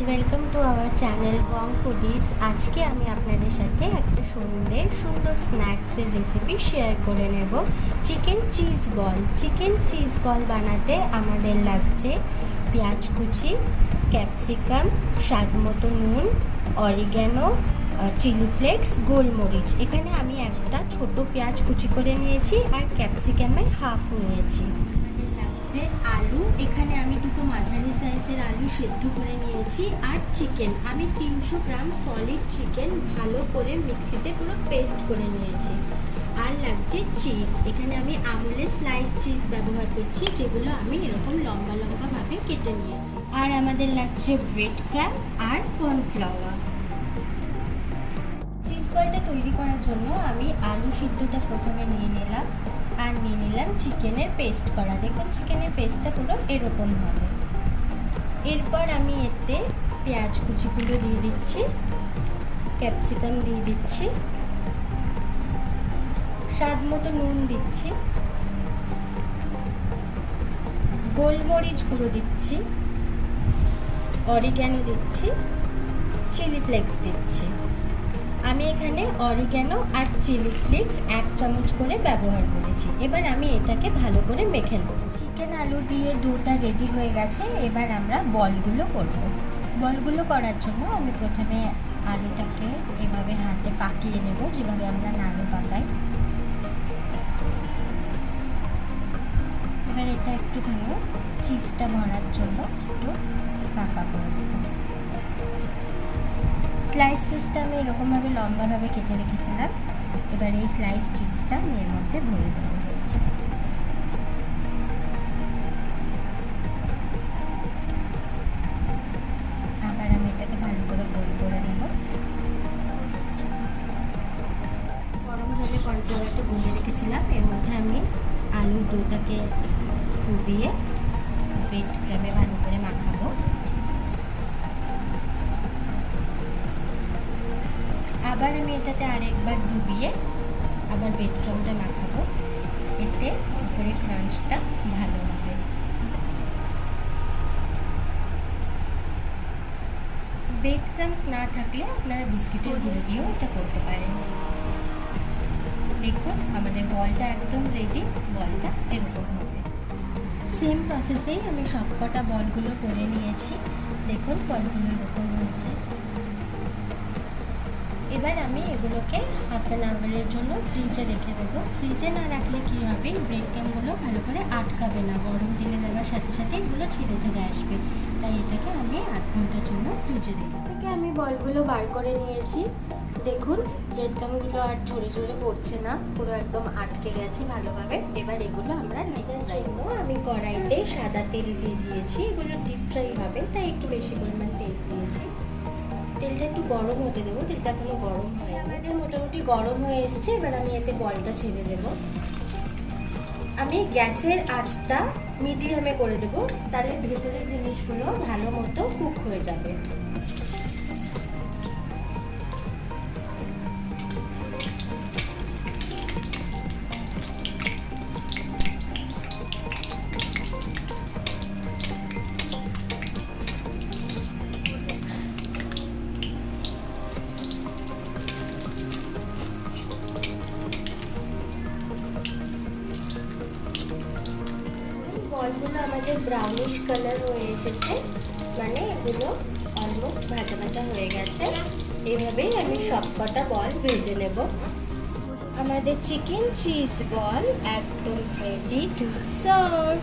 Welcome to our channel BONG Foodies। আজকে আমি আপনাদের সাথে একটা সুন্দর স্ন্যাক্সের রেসিপি শেয়ার করে নেব। চিকেন চিজ বল বানাতে আমাদের লাগছে পেঁয়াজ কুচি, ক্যাপসিকাম, স্বাদ মতো নুন, অরিগ্যানো, চিলি ফ্লেক্স, গোলমরিচ। এখানে আমি একটা ছোট পেঁয়াজ কুচি করে নিয়েছি আর ক্যাপসিকামের হাফ নিয়েছি। যে আলু, এখানে আমি দুটো মাঝারি সাইজের আলু সেদ্ধ করে নিয়েছি। আর চিকেন, আমি 300 গ্রাম সলিড চিকেন ভালো করে মিক্সিতে পুরো পেস্ট করে নিয়েছি। আর লাগছে চিজ, এখানে আমি আমুলের স্লাইস চিজ ব্যবহার করছি, যেগুলো আমি এরকম লম্বা ভাবে কেটে নিয়েছি। আর আমাদের লাগছে ব্রেড ক্রাম্ব আর কর্নফ্লাওয়ার। চিজ বলটা তৈরি করার জন্য আমি আলু সিদ্ধটা প্রথমে নিয়ে নিলাম আর নিয়ে নিলাম চিকেনের পেস্ট করা। দেখুন চিকেনের পেস্টটা পুরো এরকম হবে। এরপর আমি এতে পেঁয়াজ কুচিগুলো দিয়ে দিচ্ছি, ক্যাপসিকাম দিয়ে দিচ্ছি, স্বাদ মতো নুন দিচ্ছি, গোলমরিচ গুঁড়ো দিচ্ছি, অরিগ্যানো দিচ্ছি, চিলি ফ্লেক্স দিচ্ছি। আমি এখানে অরিগ্যানো আর চিলি ফ্লেক্স 1 চামচ করে ব্যবহার করেছি। এবার আমি এটাকে ভালো করে মেখে নেব। চিকেন আলু দিয়ে ডোটা রেডি হয়ে গেছে। এবার আমরা বলগুলো করব। বলগুলো করার জন্য আমি প্রথমে আলুটাকে এভাবে হাতে পাকিয়ে নেব, যেভাবে আমরা নাড়ু পাকাই। এবার এটা একটুখানি চিজটা ভরার জন্য একটু পাকা করে দেবো। স্লাইস চিজটা আমি এরকমভাবে লম্বাভাবে কেটে রেখেছিলাম। এবার এই স্লাইস চিজটা আমি এর মধ্যে ভরে দেবো। আবার আমি এটাকে ভালো করে গোল করে নেব। গরম জলে কর্নফ্লাওয়ারটা গুলে রেখেছিলাম, এর মধ্যে আমি আলুর ডোটাকে চুবিয়ে ব্রেড ক্রাম্বে ভালো করে মাখাবো। আবার আমি এটাতে আরেকবার ডুবিয়ে আবার ব্রেড ক্রাম্বটা মাখাবো, এতে উপরে ক্রাঞ্চটা ভালো হবে। ব্রেড ক্রাম্ব না থাকলে আপনারা বিস্কিটের গুঁড়ো দিয়েও এটা করতে পারেন। দেখুন আমাদের বলটা একদম রেডি। বলটা এরকম হবে। সেম প্রসেসেই আমি সবকটা বলগুলো করে নিয়েছি। দেখুন বলগুলো এরকম হচ্ছে। এবার আমি এগুলোকে হাফ অ্যান আওয়ারের জন্য ফ্রিজে রেখে দেবো। ফ্রিজে না রাখলে কী হবে, ব্রেড ক্রাম্বগুলো ভালো করে আটকাবে না। গরম তেলে দেওয়ার সাথে সাথে এগুলো ছেড়ে আসবে। তাই এটাকে আমি 8 ঘন্টার জন্য ফ্রিজে রেখে থেকে আমি বলগুলো বার করে নিয়েছি। দেখুন ব্রেড ক্রাম্বগুলো আর ঝরে পড়ছে না, পুরো একদম আটকে গেছে ভালোভাবে। এবার এগুলো আমরা নিজের জন্য আমি কড়াইতে সাদা তেল দিয়ে দিয়েছি। এগুলো ডিপ ফ্রাই হবে, তাই একটু বেশি পরিমাণ তেল দিয়েছি। তেলটা একটু গরম হতে দেবো। তেলটা এখনো গরম হয়, আমাদের মোটামুটি গরম হয়ে এসছে। এবার আমি এতে বলটা ছেড়ে দেব। আমি গ্যাসের আঁচটা মিডিয়ামে করে দেব, তাহলে ভেতরের জিনিসগুলো ভালো মতো কুক হয়ে যাবে। বলগুলো আমাদের ব্রাউনিশ কালার হয়ে এসেছে, মানে এগুলো অলমোস্ট ভাজা হয়ে গেছে। এইভাবেই আমি সবকটা বল ভেজে নেব। আমাদের চিকেন চিজ বল একদম রেডি টু সার্ভ।